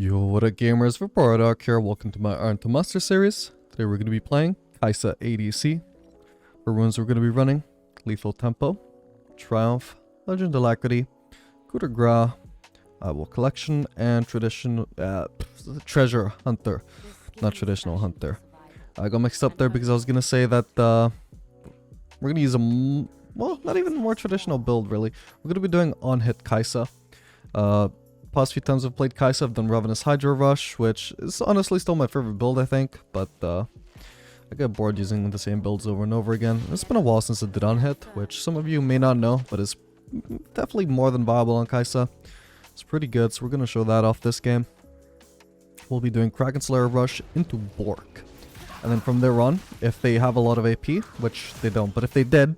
Yo, what up gamers, Vaporadok here, welcome to my Iron to Master series. Today we're going to be playing Kaisa ADC. For runes we're going to be running Lethal Tempo, Triumph, Legend Alacrity, Coup de Grace, Collection, and Treasure Hunter. Not Traditional Hunter. I got mixed up there because I was going to say that we're going to use a, well, not even more traditional build really. We're going to be doing on-hit Kaisa. Past few times I've played Kaisa, I've done Ravenous Hydra Rush, which is honestly still my favorite build, I think, but I get bored using the same builds over and over again. It's been a while since I did on hit, which some of you may not know, but is definitely more than viable on Kaisa. It's pretty good, so we're going to show that off this game. We'll be doing Kraken Slayer Rush into Bork. And then from there on, if they have a lot of AP, which they don't, but if they did,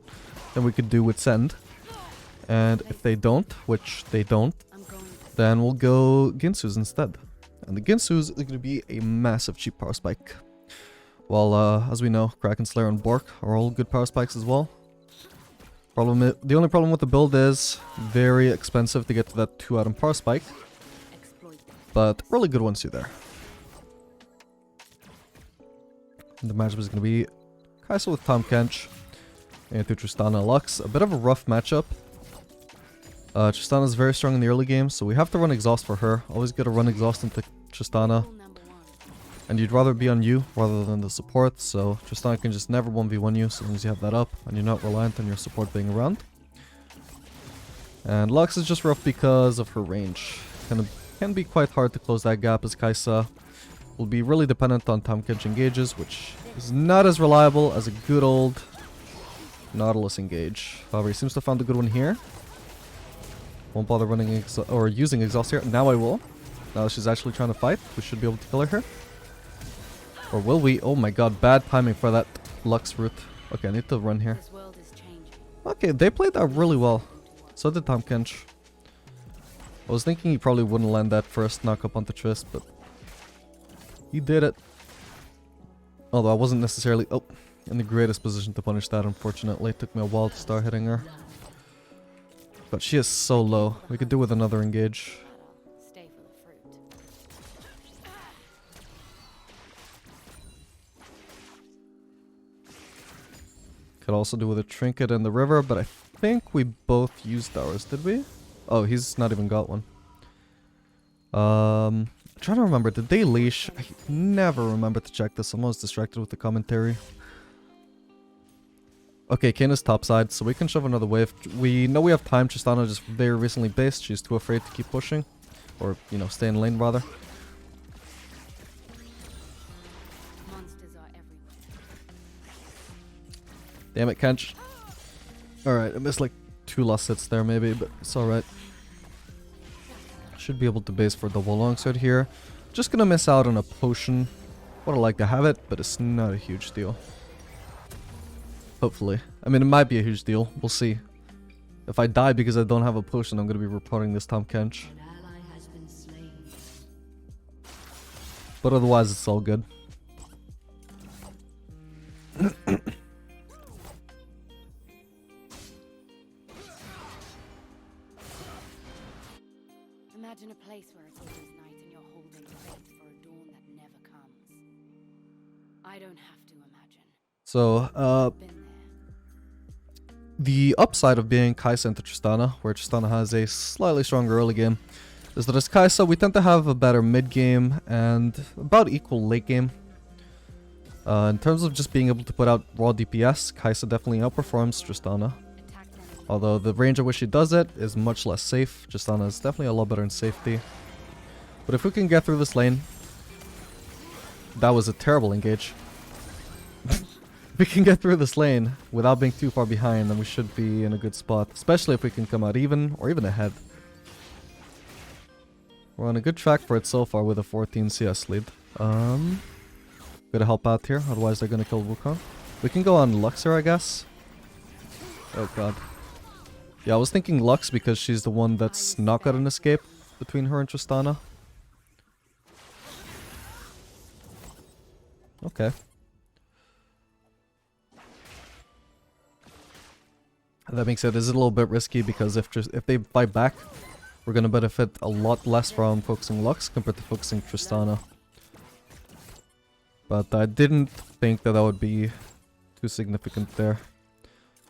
then we could do with Send. And if they don't, which they don't, then we'll go Ginsu's instead. And the Ginsu's is going to be a massive cheap power spike. Well, as we know, Kraken Slayer and Bork are all good power spikes as well. The only problem with the build is very expensive to get to that 2-item power spike. But really good ones too there. And the matchup is going to be Kaisa with Tahm Kench into Tristana Lux. A bit of a rough matchup. Tristana is very strong in the early game, so we have to run exhaust for her. Always gotta run exhaust into Tristana. And you'd rather be on you rather than the support, so Tristana can just never 1v1 you as long as you have that up and you're not reliant on your support being around. And Lux is just rough because of her range. Can be quite hard to close that gap as Kaisa will be really dependent on Tahm Kench engages, which is not as reliable as a good old Nautilus engage. However, he seems to have found a good one here. Won't bother running or using exhaust here. Now I will. Now that she's actually trying to fight, we should be able to kill her. Or will we? Oh my god, bad timing for that Lux route. Okay, I need to run here. Okay, they played that really well. So did Tahm Kench. I was thinking he probably wouldn't land that first knock up onto Trist, but he did it. Although I wasn't necessarily in the greatest position to punish that, unfortunately. It took me a while to start hitting her. But she is so low. We could do with another engage. Could also do with a trinket in the river, but I think we both used ours, did we? Oh, he's not even got one. I'm trying to remember, did they leash? I never remember to check this. I'm always distracted with the commentary. Okay, Kayn is topside, so we can shove another wave. We know we have time. Tristana just very recently based. She's too afraid to keep pushing. Or, you know, stay in lane rather. Damn it, Kench. Alright, I missed like 2 last hits there maybe, but it's alright. Should be able to base for double longsword here. Just gonna miss out on a potion. Would have liked to have it, but it's not a huge deal. Hopefully. I mean, it might be a huge deal. We'll see. If I die because I don't have a potion, I'm going to be reporting this Tahm Kench. But otherwise, it's all good. Imagine a place where it's always night and you're holding faith for a dawn that never comes. I don't have to imagine. So, the upside of being Kaisa into Tristana, where Tristana has a slightly stronger early game, is that as Kaisa, we tend to have a better mid game and about equal late game. In terms of just being able to put out raw DPS, Kaisa definitely outperforms Tristana. Although the range at which she does it is much less safe. Tristana is definitely a lot better in safety. But if we can get through this lane... That was a terrible engage. If we can get through this lane without being too far behind, then we should be in a good spot. Especially if we can come out even, or even ahead. We're on a good track for it so far with a 14 CS lead. Gotta help out here, otherwise they're gonna kill Wukong. We can go on Lux here, I guess. Oh god. Yeah, I was thinking Lux because she's the one that's not got an escape between her and Tristana. Okay. That makes it a little bit risky because if they fight back, we're gonna benefit a lot less from focusing Lux compared to focusing Tristana. But I didn't think that that would be too significant there.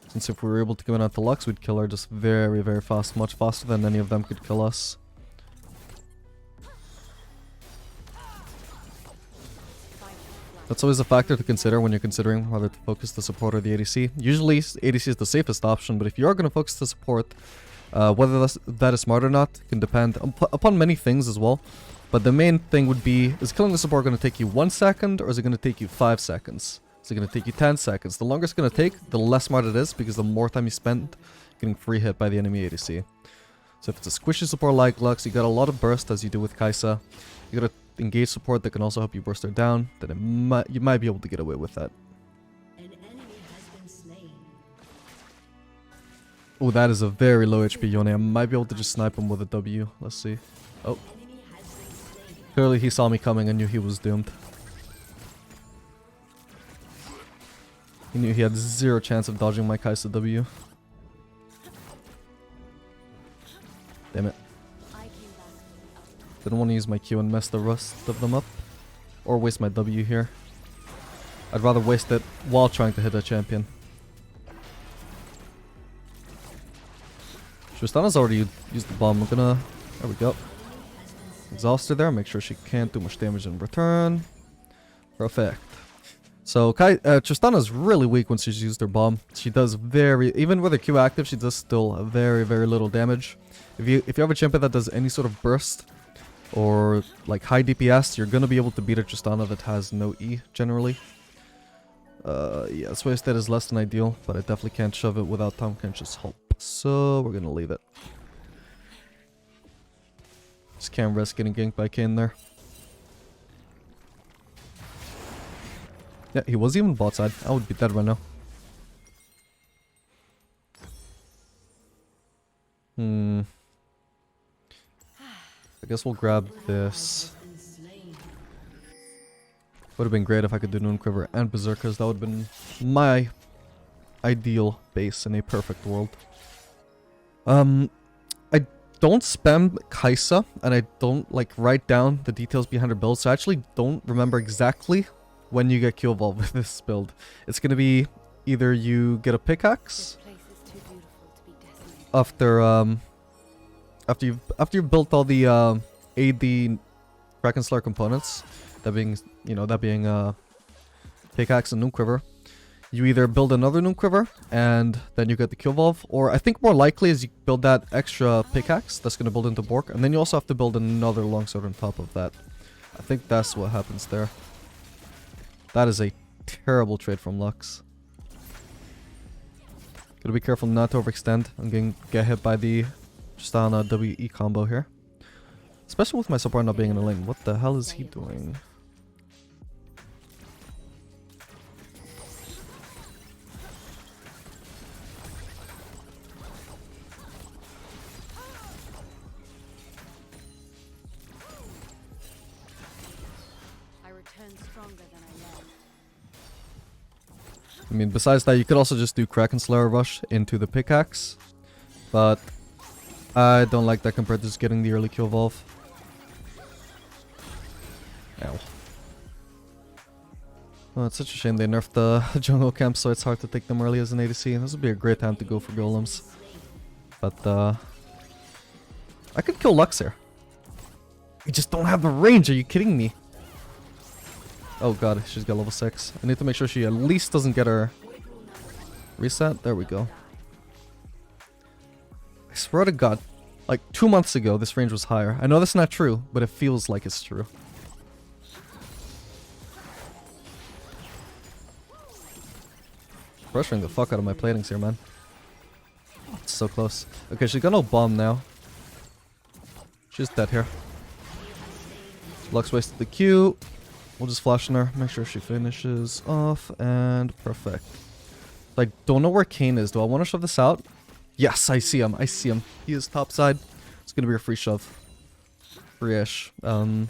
Since if we were able to come in onto Lux, we'd kill her just very, very fast. Much faster than any of them could kill us. That's always a factor to consider when you're considering whether to focus the support or the ADC. Usually, ADC is the safest option, but if you are going to focus the support, whether that is smart or not can depend upon many things as well. But the main thing would be, is killing the support going to take you 1 second, or is it going to take you 5 seconds? Is it going to take you 10 seconds? The longer it's going to take, the less smart it is, because the more time you spend getting free hit by the enemy ADC. So if it's a squishy support like Lux, you got a lot of burst as you do with Kaisa. You got to engage support that can also help you burst her down, then you might be able to get away with that. An enemy has been slain. Oh, that is a very low HP Yone. I might be able to just snipe him with a W. Let's see. Oh. Clearly he saw me coming and knew he was doomed. He knew he had 0 chance of dodging my Kaisa W. Damn it. Didn't want to use my Q and mess the rest of them up. Or waste my W here. I'd rather waste it while trying to hit a champion. Tristana's already used the bomb. We're gonna... There we go. Exhaust her there. Make sure she can't do much damage in return. Perfect. So Tristana's really weak when she's used her bomb. She does even with her Q active, she does still very, very little damage. If you have a champion that does any sort of burst or like high DPS, you're gonna be able to beat a Tristana that has no E generally. Yeah, this wasted is less than ideal, but I definitely can't shove it without Tom Kench's help. So we're gonna leave it. Just can't risk getting ganked by Kayn there. Yeah, he was even bot side. I would be dead right now. I guess we'll grab this. Would have been great if I could do Noon Quiver and Berserkers. That would have been my ideal base in a perfect world. I don't spam Kaisa, and I don't like write down the details behind her build, so I actually don't remember exactly when you get Q evolved with this build. It's gonna be either you get a pickaxe after you've built all the AD Kraken Slayer components, that being pickaxe and Noon Quiver. You either build another Noon Quiver and then you get the Q evolve, or I think more likely is you build that extra pickaxe that's gonna build into Bork, and then you also have to build another longsword on top of that. I think that's what happens there. That is a terrible trade from Lux. Gotta be careful not to overextend. I'm gonna get hit by the Tristana WE combo here. Especially with my support not being in the lane. What the hell is he doing? I mean, besides that, you could also just do Kraken Slayer Rush into the pickaxe. But I don't like that compared to just getting the early Q evolve. Ow. Oh, it's such a shame they nerfed the jungle camp, so it's hard to take them early as an ADC. This would be a great time to go for golems. But, I could kill Lux here. I just don't have the range, are you kidding me? Oh god, she's got level 6. I need to make sure she at least doesn't get her reset. There we go. I swear to god, like 2 months ago this range was higher. I know that's not true, but it feels like it's true. Pressuring the fuck out of my platings here, man. It's so close. Okay, she's got no bomb now. She's dead here. Lux wasted the Q. We'll just flash on her, make sure she finishes off, and perfect. I don't know where Kayn is. Do I want to shove this out? Yes, I see him. I see him. He is top side. It's going to be a free shove. Free-ish. I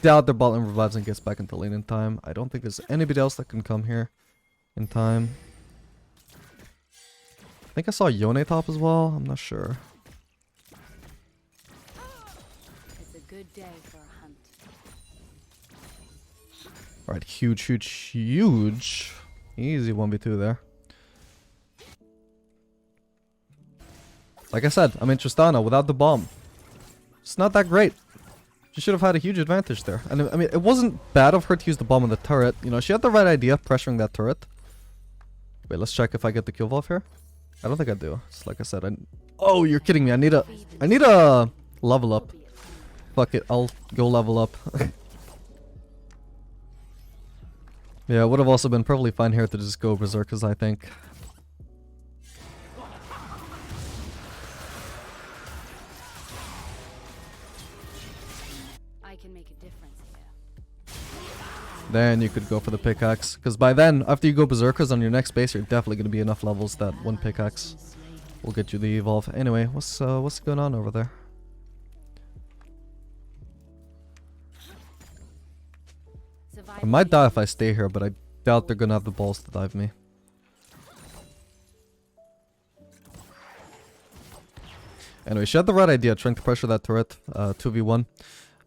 doubt their bot lane revives and gets back into lane in time. I don't think there's anybody else that can come here in time. I think I saw Yone top as well. I'm not sure. day for a hunt. Alright, huge. Easy 1v2 there. Like I said, I mean, Tristana without the bomb. It's not that great. She should have had a huge advantage there. And I mean, it wasn't bad of her to use the bomb on the turret. You know, she had the right idea, pressuring that turret. Wait, let's check if I get the kill off here. I don't think I do. It's like I said, oh, you're kidding me. I need a level up. Fuck it, I'll go level up. Yeah, it would have also been probably fine here to just go berserkers, I think. I can make a difference here. Then you could go for the pickaxe. Because by then, after you go berserkers on your next base, you're definitely going to be enough levels that one pickaxe will get you the evolve. Anyway, what's going on over there? I might die if I stay here, but I doubt they're gonna have the balls to dive me. Anyway, she had the right idea, trying to pressure that turret, 2v1.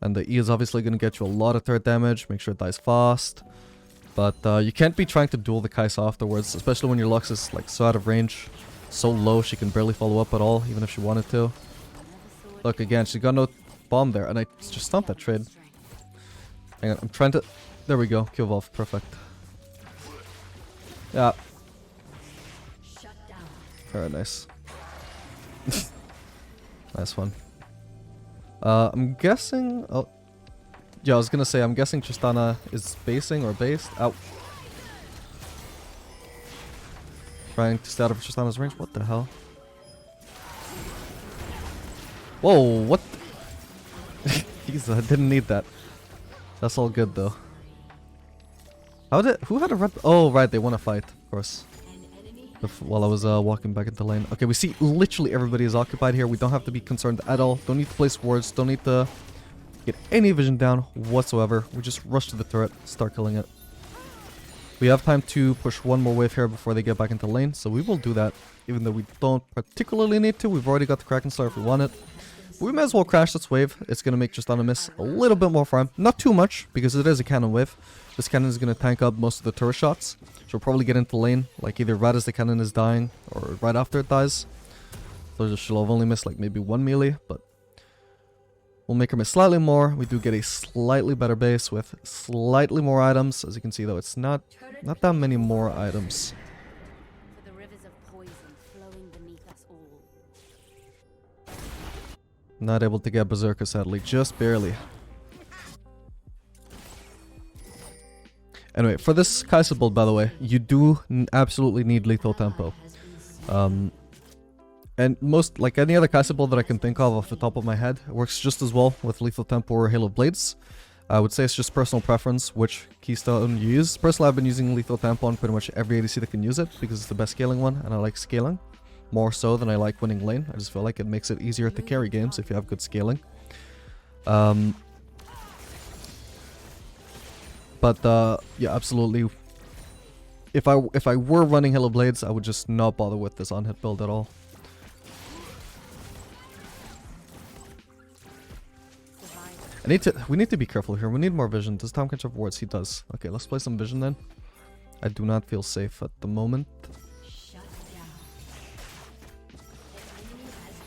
And the E is obviously gonna get you a lot of turret damage, make sure it dies fast. But you can't be trying to duel the Kaisa afterwards, especially when your Lux is like so out of range. So low, she can barely follow up at all, even if she wanted to. Look, again, she got no bomb there, and I just stomped that trade. Hang on, I'm trying to... There we go, kill Wolf, perfect. Yeah. Alright, nice. Nice one. I'm guessing... Oh. Yeah, I was gonna say, I'm guessing Tristana is basing or based. Ow. Trying to stay out of Tristana's range. What the hell? Whoa, what? Jeez, I didn't need that. That's all good though. Who had a red? Oh, right, they want to fight, of course. While I was walking back into lane. Okay, we see literally everybody is occupied here. We don't have to be concerned at all. Don't need to place wards. Don't need to get any vision down whatsoever. We just rush to the turret, start killing it. We have time to push one more wave here before they get back into lane, so we will do that. Even though we don't particularly need to. We've already got the Kraken Star if we want it. But we may as well crash this wave. It's going to make Tristana miss a little bit more farm. Not too much, because it is a cannon wave. This cannon is going to tank up most of the turret shots. She'll probably get into lane, like either right as the cannon is dying, or right after it dies. So she'll have only missed like maybe one melee, but we'll make her miss slightly more. We do get a slightly better base with slightly more items. As you can see though, it's not that many more items. For the rivers of poison flowing beneath us all. Not able to get Berserker sadly, just barely. Anyway, for this Kaisa build, by the way, you do absolutely need lethal tempo. And most, like any other Kaisa build that I can think of off the top of my head, works just as well with lethal tempo or Hail of Blades. I would say it's just personal preference which keystone you use. Personally, I've been using lethal tempo on pretty much every ADC that can use it, because it's the best scaling one, and I like scaling more so than I like winning lane. I just feel like it makes it easier to carry games if you have good scaling. But yeah, absolutely. If I were running Hail of Blades, I would just not bother with this on-hit build at all. We need to be careful here. We need more vision. Does Tom catch up wards? He does. Okay, let's play some vision then. I do not feel safe at the moment.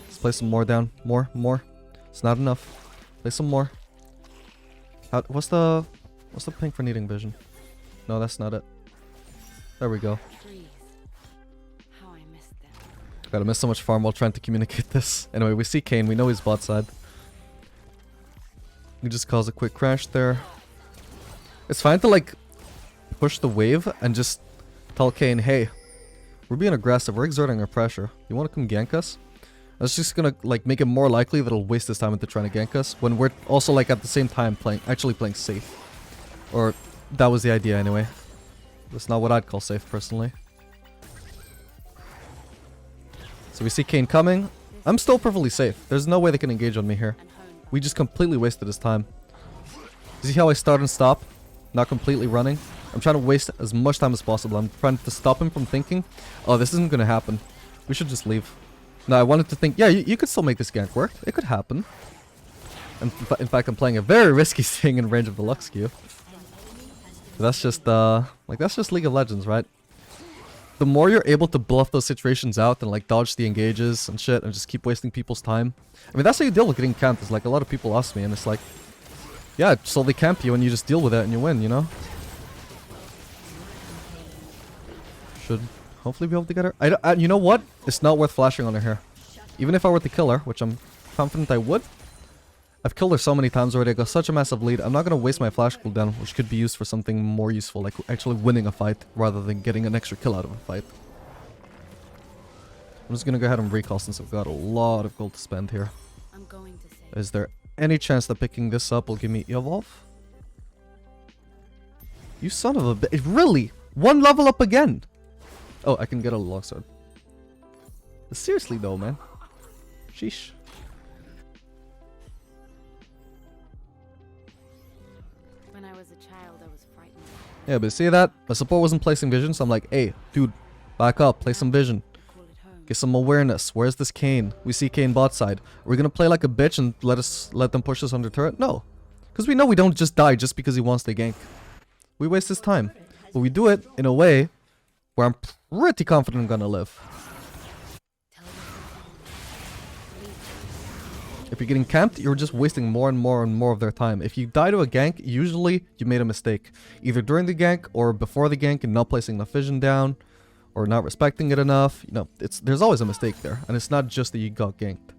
Let's play some more down. More. It's not enough. Play some more. What's the ping for needing vision? No, that's not it. There we go. How I missed them. Gotta miss so much farm while trying to communicate this. Anyway, we see Kayn. We know he's bot side. We just cause a quick crash there. It's fine to like push the wave and just tell Kayn, hey, we're being aggressive. We're exerting our pressure. You want to come gank us? That's just gonna like make it more likely that it'll waste his time into trying to gank us when we're also like at the same time actually playing safe. Or that was the idea anyway. That's not what I'd call safe personally. So we see Kayn coming. I'm still perfectly safe. There's no way they can engage on me here. We just completely wasted his time. You see how I start and stop? Not completely running. I'm trying to waste as much time as possible. I'm trying to stop him from thinking, oh, this isn't going to happen. We should just leave. No, I wanted to think, yeah, you could still make this gank work. It could happen. And in fact, I'm playing a very risky staying in range of the Lux Q. But that's just, like, that's just League of Legends, right? The more you're able to bluff those situations out and, like, dodge the engages and shit and just keep wasting people's time. I mean, that's how you deal with getting camped. Is like, a lot of people ask me, and it's like, yeah, so they camp you and you just deal with it and you win, you know? Should hopefully be able to get her. You know what? It's not worth flashing on her here. Even if I were to kill her, which I'm confident I would. I've killed her so many times already. I got such a massive lead. I'm not going to waste my flash cooldown, which could be used for something more useful, like actually winning a fight, rather than getting an extra kill out of a fight. I'm just going to go ahead and recall since I've got a lot of gold to spend here. I'm going to say Is there any chance that picking this up will give me evolve? You son of a bitch. Really? One level up again? Oh, I can get a longsword. Seriously though, man. Sheesh. when I was a child, I was frightened. Yeah, but see that? My support wasn't placing vision, so I'm like, hey, dude, back up, play some vision. Call it home. Get some awareness. Where's this Kayn? We see Kayn bot side. We're gonna play like a bitch and let them push us under turret? No. Because we know we don't just die just because he wants to gank. We waste his time. But we do it in a way where I'm pretty confident I'm gonna live. If you're getting camped, you're just wasting more and more and more of their time. If you die to a gank, usually you made a mistake. Either during the gank or before the gank and not placing the vision down. Or not respecting it enough. You know, there's always a mistake there. And it's not just that you got ganked.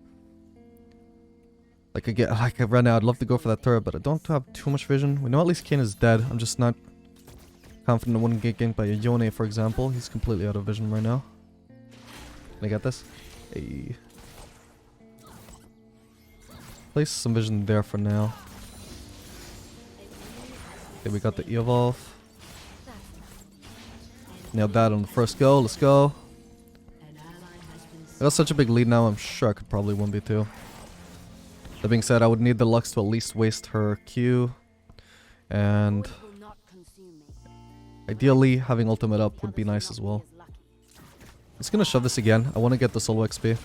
Like right now, I'd love to go for that turret, but I don't have too much vision. We know at least Kayn is dead. I'm just not confident I wouldn't get ganked by a Yone, for example. He's completely out of vision right now. Can I get this? Hey. Place some vision there for now. Okay, we got the evolve. Nailed that on the first go. Let's go. I got such a big lead now, I'm sure I could probably 1v2. That being said, I would need the Lux to at least waste her Q. And Void will not consume me. ideally, having ultimate up would be nice as well. I'm just gonna shove this again. I want to get the solo XP.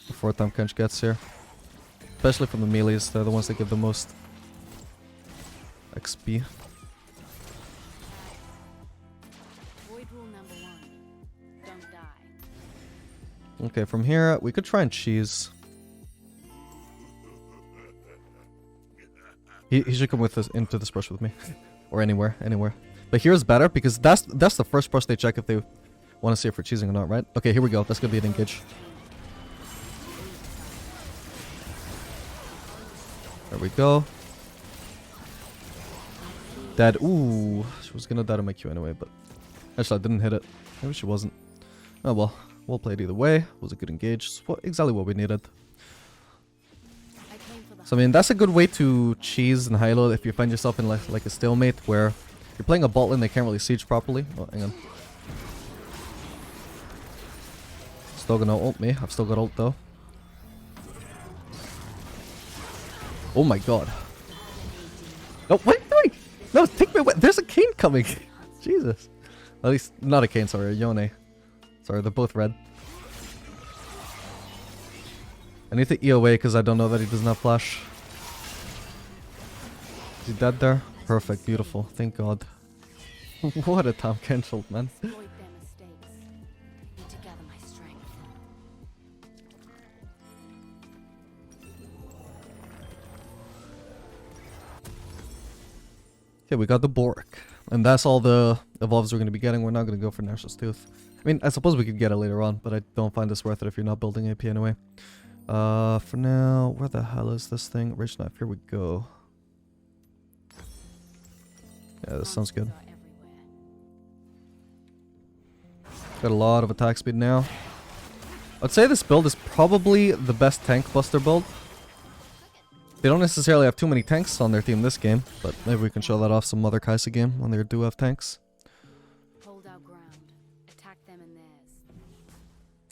Before Tom Kench gets here. Especially from the melees, they're the ones that give the most XP. Void rule number 1. Don't die. Okay, from here, we could try and cheese. He should come with us into this brush with me. Or anywhere. But here's better, because that's the first brush they check if they want to see if we're cheesing or not, right? Okay, here we go. That's gonna be an engage. There we go. Dead. Ooh, she was gonna die to my Q anyway, but actually I didn't hit it. Maybe she wasn't. Oh well, well played either way. It was a good engage. It's exactly what we needed. I came for the So I mean, that's a good way to cheese and high load if you find yourself in like a stalemate where you're playing a bot lane they can't really siege properly. Oh, hang on. Still gonna ult me. I've still got ult though. Oh my god. No, what are you doing? No, take me away. There's a Kayn coming. Jesus. At least, not a Kayn, sorry, a Yone. Sorry, they're both red. I need to E away because I don't know that he doesn't have flash. Is he dead there? Perfect, beautiful. Thank god. What a Tom cancelled, man. exploit their mistakes. Need to gather my strength. Okay, we got the Bork. And that's all the evolves we're going to be getting. We're not going to go for Nash's Tooth. I mean, I suppose we could get it later on, but I don't find this worth it if you're not building AP anyway. For now, where the hell is this thing? Rich Knife, here we go. Yeah, this sounds good. Monsters are everywhere. Got a lot of attack speed now. I'd say this build is probably the best tank buster build. They don't necessarily have too many tanks on their team this game, but maybe we can show that off some other Kaisa game when they do have tanks. Hold our ground. Attack them in theirs.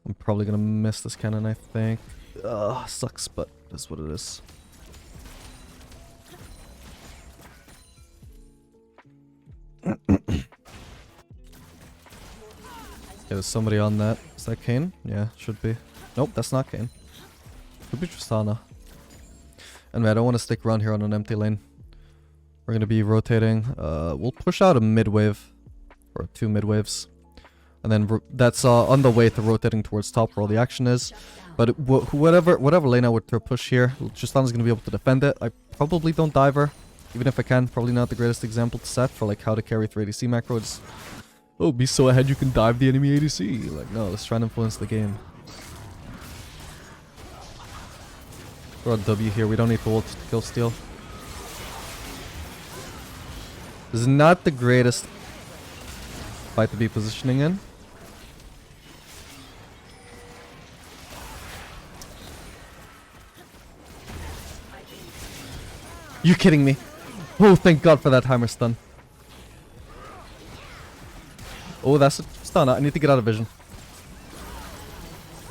I'm probably gonna miss this cannon, I think. Ugh, sucks, but that's what it is. Yeah, there's somebody on that. Is that Kayn? Yeah, should be. Nope, that's not Kayn. Could be Tristana. Anyway, I don't want to stick around here on an empty lane. We're gonna be rotating. We'll push out a mid wave. Or 2 mid waves. And then that's on the way to rotating towards top where all the action is. But whatever lane I would push here, Tristana's gonna be able to defend it. I probably don't dive her. Even if I can, probably not the greatest example to set for like how to carry 3 ADC macros. Oh, be so ahead you can dive the enemy ADC. Like, no, let's try and influence the game. We're on W here, we don't need to ult to kill steal. This is not the greatest fight to be positioning in. You kidding me? Oh, thank God for that hammer stun. Oh, that's a stun. I need to get out of vision.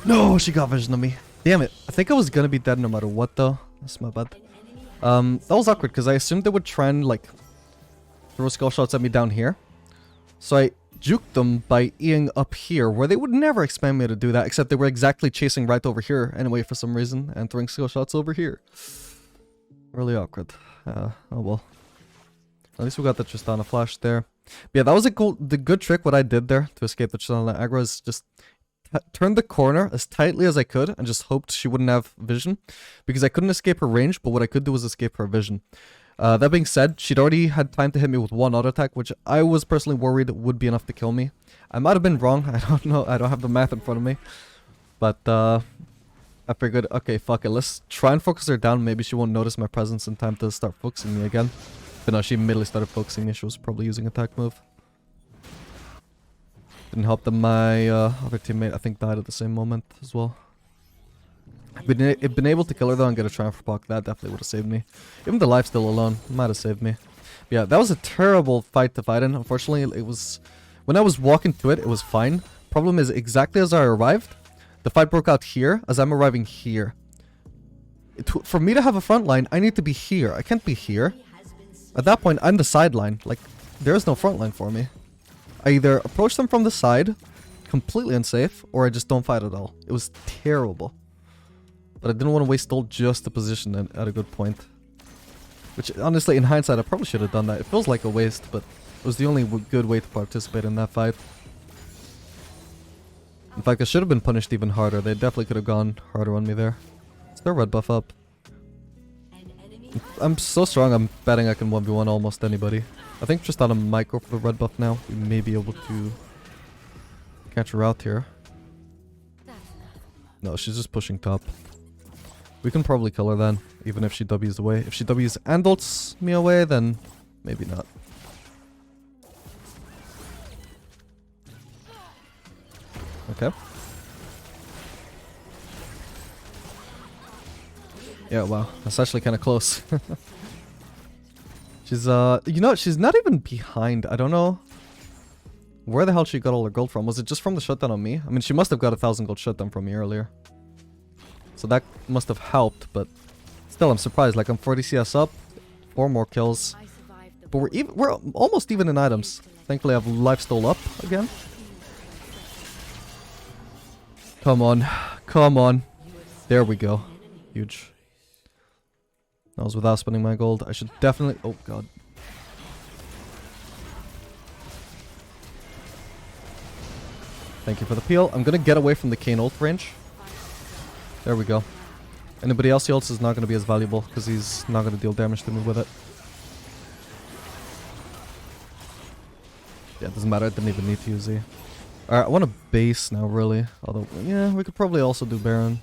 No, she got vision of me. Damn it. I think I was gonna be dead no matter what though. That's my bad. That was awkward because I assumed they would try and like throw skull shots at me down here. So I juked them by Eing up here where they would never expect me to do that, except they were exactly chasing right over here anyway for some reason and throwing skull shots over here. Really awkward. Oh well. At least we got the Tristana flash there. But yeah, that was the good trick. What I did there to escape the Tristana aggro is just turned the corner as tightly as I could and just hoped she wouldn't have vision. Because I couldn't escape her range, but what I could do was escape her vision. That being said, she'd already had time to hit me with 1 auto attack, which I was personally worried would be enough to kill me. I might have been wrong. I don't know. I don't have the math in front of me. But I figured, okay, fuck it. Let's try and focus her down. Maybe she won't notice my presence in time to start focusing me again. But no, she immediately started focusing me. She was probably using attack move. Didn't help that my other teammate, I think, died at the same moment as well. If been able to kill her though and get a triumph proc, that definitely would have saved me. Even the life steal alone might have saved me. But yeah, that was a terrible fight to fight in. Unfortunately, it was... When I was walking to it, it was fine. Problem is, exactly as I arrived, the fight broke out here as I'm arriving here. For me to have a front line, I need to be here. I can't be here. At that point, I'm the sideline. Like, there's no front line for me. I either approach them from the side, completely unsafe, or I just don't fight at all. It was terrible. But I didn't want to waste ult just to position it at a good point. Which, honestly, in hindsight, I probably should have done that. It feels like a waste, but it was the only good way to participate in that fight. In fact, I should have been punished even harder. They definitely could have gone harder on me there. Is there a red buff up? I'm so strong, I'm betting I can 1v1 almost anybody. I think Tristana might go for the red buff now. We may be able to catch her out here. No, she's just pushing top. We can probably kill her then, even if she W's away. If she W's and ults me away, then maybe not. Okay. Yeah, wow. That's actually kind of close. She's, you know, she's not even behind. I don't know where the hell she got all her gold from. Was it just from the shutdown on me? I mean, she must have got 1,000 gold shutdown from me earlier. So that must have helped, but still, I'm surprised. Like, I'm 40 CS up, 4 more kills. But we're almost even in items. Thankfully, I have lifesteal up again. Come on. Come on. There we go. Huge. That was without spending my gold. I should definitely... Oh, God. Thank you for the peel. I'm gonna get away from the Kane ult range. There we go. Anybody else he ults is not gonna be as valuable because he's not gonna deal damage to me with it. Yeah, it doesn't matter. I didn't even need to use E. Alright, I want a base now, really. Although, yeah, we could probably also do Baron.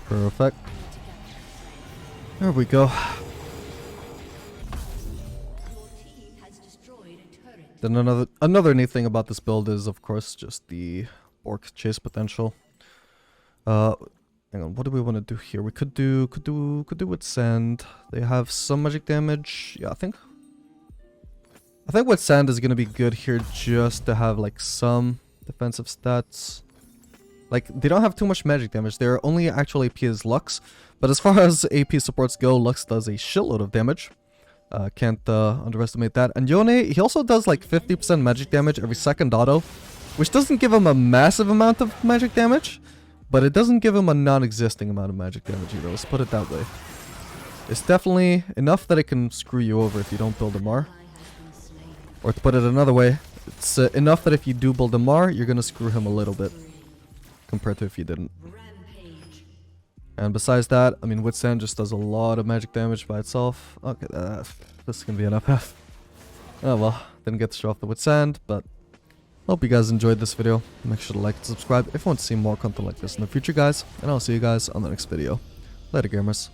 Perfect. There we go. Then another neat thing about this build is, of course, just the orc chase potential. Hang on, what do we want to do here? We could do with sand. They have some magic damage. Yeah, I think with sand is gonna be good here, just to have like some defensive stats. Like, they don't have too much magic damage. Their only actual AP is Lux. But as far as AP supports go, Lux does a shitload of damage. Can't underestimate that. And Yone, he also does like 50% magic damage every second auto, which doesn't give him a massive amount of magic damage, but it doesn't give him a non-existing amount of magic damage either. Let's put it that way. It's definitely enough that it can screw you over if you don't build a Mar. Or to put it another way, it's enough that if you do build a Mar, you're gonna screw him a little bit compared to if you didn't. And besides that, I mean, Withstand just does a lot of magic damage by itself. Okay, this is gonna be an FF. Oh well, didn't get to show off the Withstand, but hope you guys enjoyed this video. Make sure to like and subscribe if you want to see more content like this in the future, guys. And I'll see you guys on the next video. Later, gamers.